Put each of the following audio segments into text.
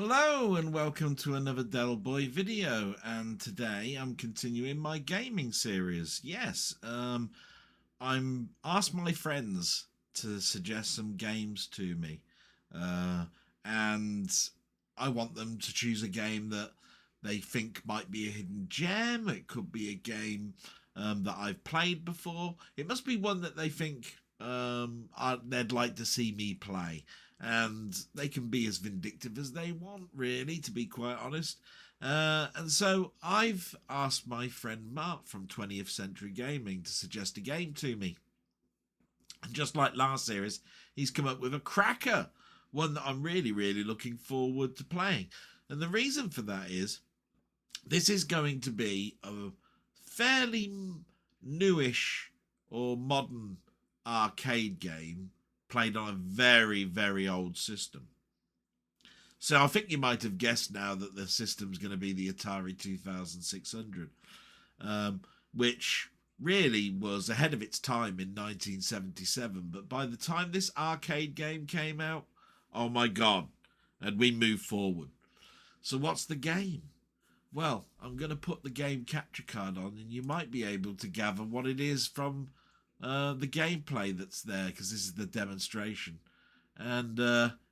Hello and welcome to another Delboy video, and today I'm continuing my gaming series. Yes, I'm asked my friends to suggest some games to me, and I want them to choose a game that they think might be a hidden gem. It could be a game that I've played before. It must be one that they think they'd like to see me play. And they can be as vindictive as they want, really, to be quite honest. And so I've asked my friend Mark from 20th Century Gaming to suggest a game to me. And just like last series, he's come up with a cracker, one that I'm really, really looking forward to playing. And the reason for that is this is going to be a fairly newish or modern arcade game played on a very, very old system. So I think you might have guessed now that the system's going to be the Atari 2600, which really was ahead of its time in 1977. But by the time this arcade game came out, oh my God, had we moved forward. So what's the game? Well, I'm going to put the game capture card on and you might be able to gather what it is from the gameplay that's there, because this is the demonstration, and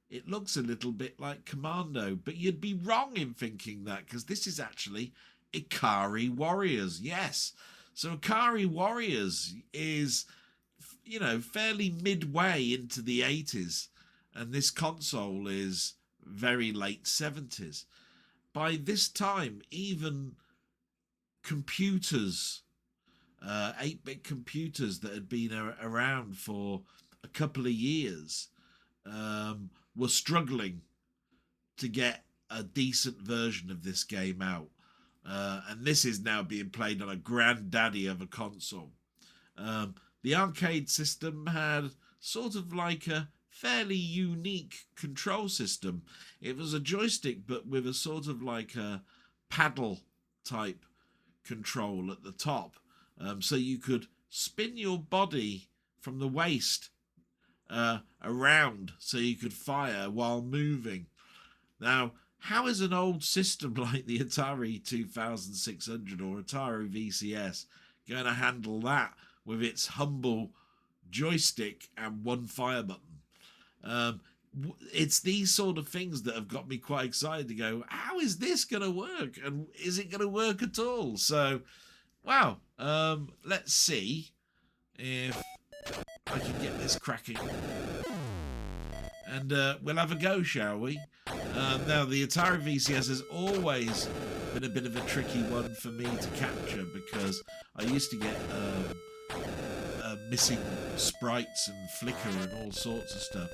it looks a little bit like Commando, but you'd be wrong in thinking that, because this is actually Ikari Warriors. Yes, so Ikari Warriors is, you know, fairly midway into the 80s, and this console is very late 70s. By this time, even computers, 8-bit computers that had been around for a couple of years, were struggling to get a decent version of this game out. And this is now being played on a granddaddy of a console. The arcade system had sort of like a fairly unique control system. It was a joystick, but with a sort of like a paddle type control at the top. So you could spin your body from the waist around so you could fire while moving. Now, how is an old system like the Atari 2600 or Atari VCS going to handle that with its humble joystick and one fire button? It's these sort of things that have got me quite excited to go, how is this going to work? And is it going to work at all? So, wow. Let's see if I can get this cracking. And we'll have a go, shall we? Now, the Atari VCS has always been a bit of a tricky one for me to capture, because I used to get missing sprites and flicker and all sorts of stuff.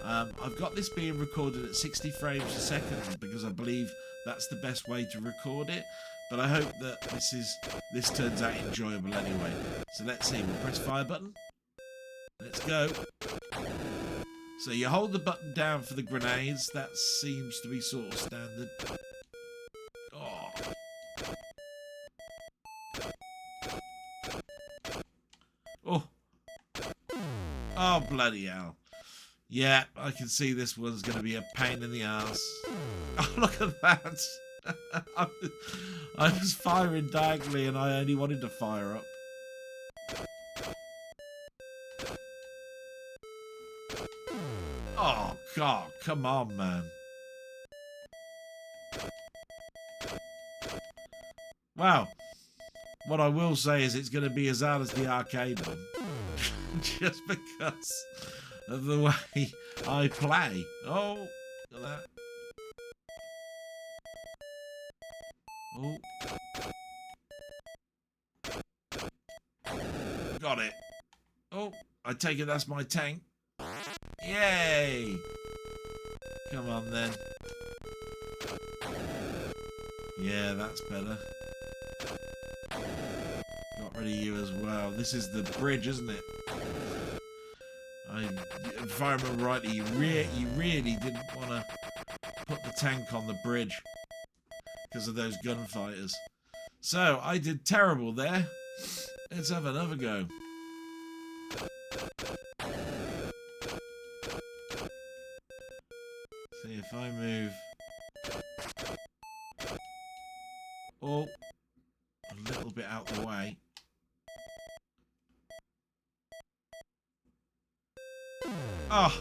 I've got this being recorded at 60 frames a second because I believe that's the best way to record it. But I hope that this turns out enjoyable anyway. So let's see. We'll press fire button. Let's go. So you hold the button down for the grenades. That seems to be sort of standard. Oh. Oh. Oh, bloody hell. Yeah, I can see this one's going to be a pain in the ass. Oh, look at that. I was firing diagonally and I only wanted to fire up. Oh, God, come on, man. Wow. What I will say is it's going to be as hard as the arcade one. Just because of the way I play. Oh, look at that. Oh. Got it. Oh, I take it that's my tank. Yay! Come on then. Yeah, that's better. Got rid of you as well. This is the bridge, isn't it? If I remember rightly, you really didn't want to put the tank on the bridge because of those gunfighters. So, I did terrible there. Let's have another go. See if I move Oh, a little bit out the way. Oh.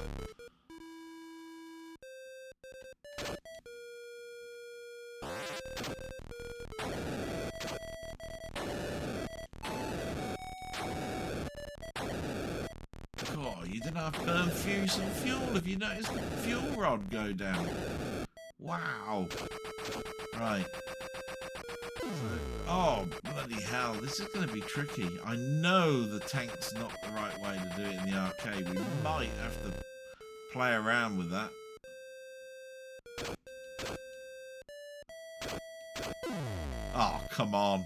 God, you didn't have to burn through some fuel. Have you noticed the fuel rod go down? Wow. Right. Oh, bloody hell. This is going to be tricky. I know the tank's not the right way to do it in the arcade. We might have to play around with that. Oh, come on.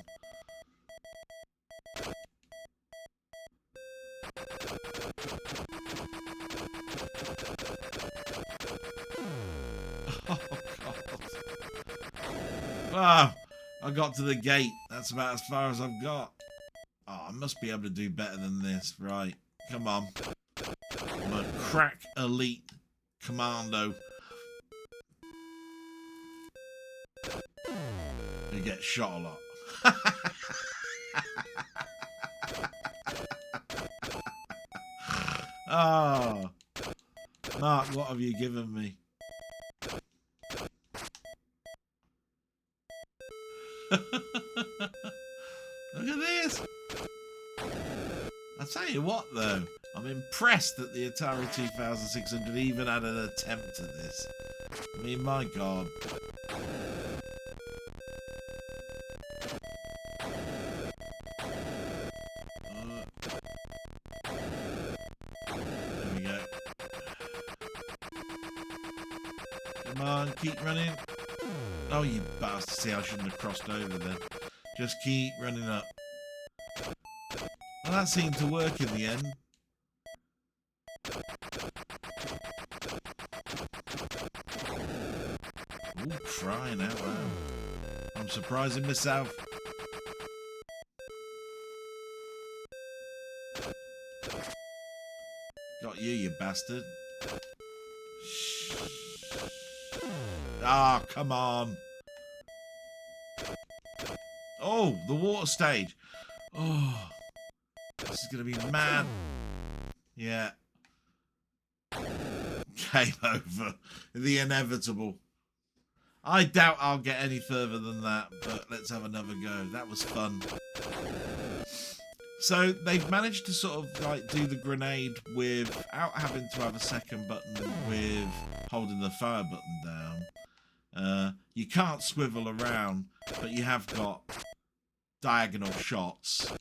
Oh, God. Ah, I got to the gate. That's about as far as I've got. Oh, I must be able to do better than this. Right. Come on. I'm a crack elite commando. You get shot a lot. Oh. Mark, what have you given me? Look at this. I tell you what, though, I'm impressed that the Atari 2600 even had an attempt at this. I mean, my God. There we go. Come on, keep running. Oh, you bastard. See, I shouldn't have crossed over there. Just keep running up. Well, that seemed to work in the end. Ooh, crying out loud. I'm surprising myself. Got you, you bastard. Shh. Ah, come on. Oh, the water stage. Oh, this is going to be mad. Yeah. Game over. The inevitable. I doubt I'll get any further than that, but let's have another go. That was fun. So they've managed to sort of like do the grenade without having to have a second button with holding the fire button down. You can't swivel around, but you have got diagonal shots.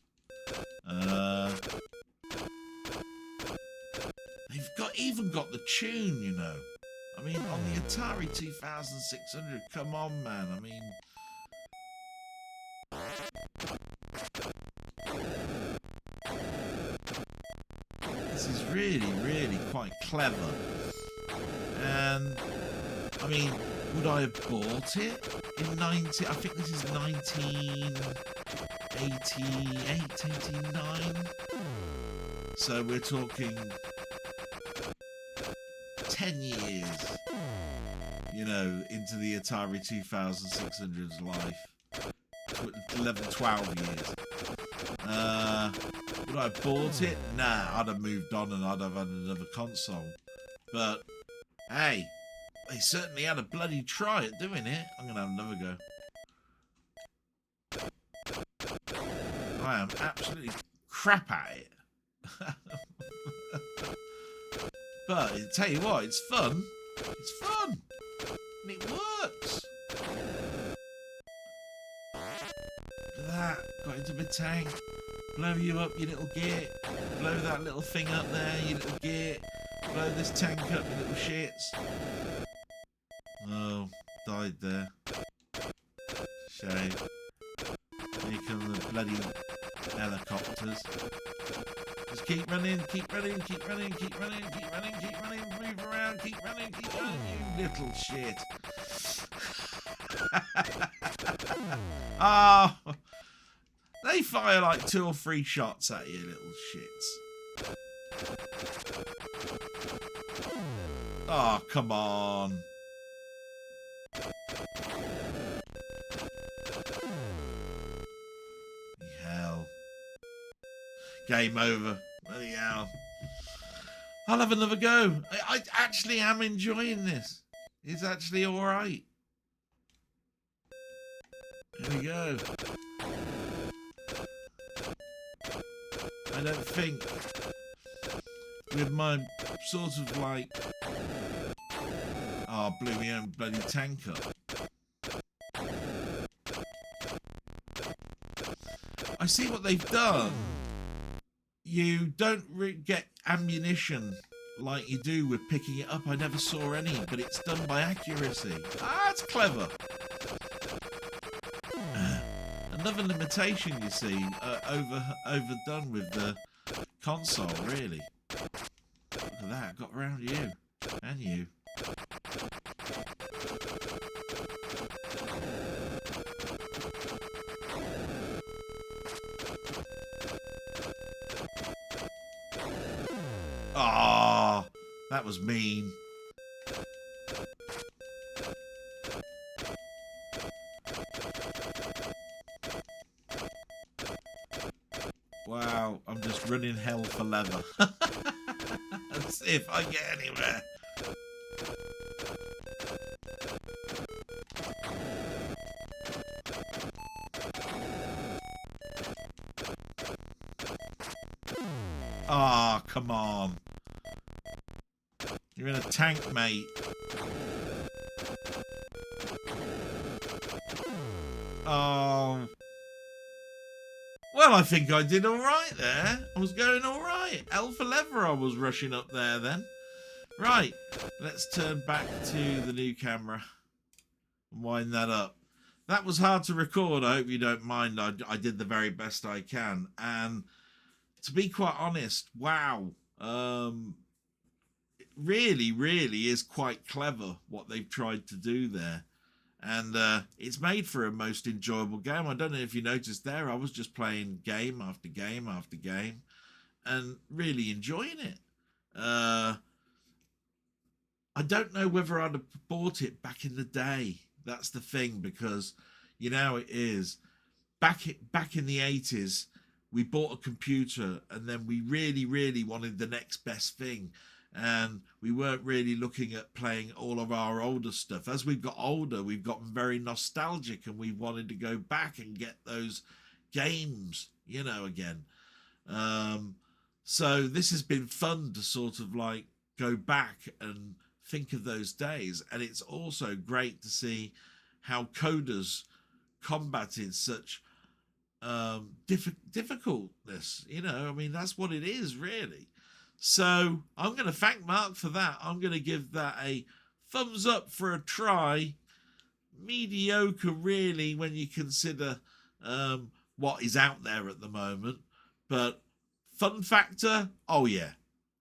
They've even got the tune, you know. I mean, on the Atari 2600, come on, man. I mean, this is really, really quite clever. And, I mean, would I have bought it in I think this is 1988, 89. So we're talking 10 years, you know, into the Atari 2600's life. 11, 12 years. Would I have bought it? Nah, I'd have moved on and I'd have had another console. But, hey, they certainly had a bloody try at doing it. I'm going to have another go. I am absolutely crap at it. But I tell you what, it's fun. It's fun. And it works. Look at that. Got into my tank. Blow you up, you little git. Blow that little thing up there, you little git. Blow this tank up, you little shits. Oh, died there. Shame. Here come the bloody helicopters. Just keep running, keep running, keep running, keep running, keep running, keep running, move around, keep running, you little shit. Ah, oh, they fire like 2 or 3 shots at you, little shits. Oh, come on. Game over. Bloody hell. I'll have another go. I actually am enjoying this. It's actually alright. Here we go. I don't think with my sort of like... Oh, blew my own bloody tank up. I see what they've done. You don't get ammunition like you do with picking it up. I never saw any, but it's done by accuracy. Ah, that's clever. Another limitation, you see, overdone with the console, really. Look at that, got around you. And you. Ah, oh, that was mean. Wow, I'm just running hell for leather. Let's see if I get anywhere. Ah, oh, come on. You're in a tank, mate. Oh. Well, I think I did alright there. I was going alright. Hell for leather I was rushing up there then. Right, let's turn back to the new camera and wind that up. That was hard to record. I hope you don't mind. I did the very best I can. And to be quite honest, wow. It really, really is quite clever what they've tried to do there. And it's made for a most enjoyable game. I don't know if you noticed there, I was just playing game after game after game and really enjoying it. I don't know whether I'd have bought it back in the day. That's the thing, because you know it is. Back in the 80s, we bought a computer and then we really, really wanted the next best thing. And we weren't really looking at playing all of our older stuff. As we've got older, we've gotten very nostalgic and we wanted to go back and get those games, you know, again. So this has been fun to sort of like go back and think of those days. And it's also great to see how coders combated such difficultness. You know, I mean, that's what it is, really. So I'm going to thank Mark for that. I'm going to give that a thumbs up for a try. Mediocre, really, when you consider what is out there at the moment. But fun factor, oh yeah,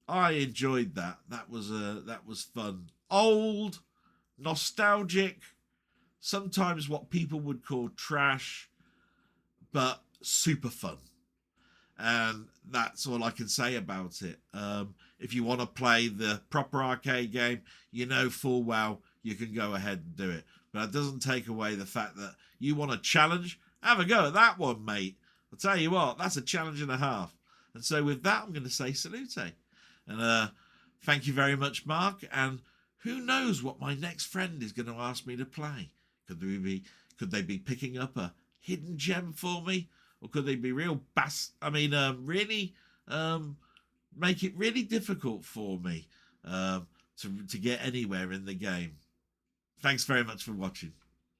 I enjoyed that. That was fun. Old, nostalgic, sometimes what people would call trash, but super fun. And that's all I can say about it. If you want to play the proper arcade game, you know full well you can go ahead and do it. But it doesn't take away the fact that you want a challenge. Have a go at that one, mate. I'll tell you what, that's a challenge and a half. And so with that, I'm going to say salute. And thank you very much, Mark. And who knows what my next friend is going to ask me to play. Could they be picking up a hidden gem for me? Or could they be really make it really difficult for me to get anywhere in the game? Thanks very much for watching.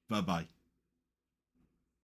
Bye-bye.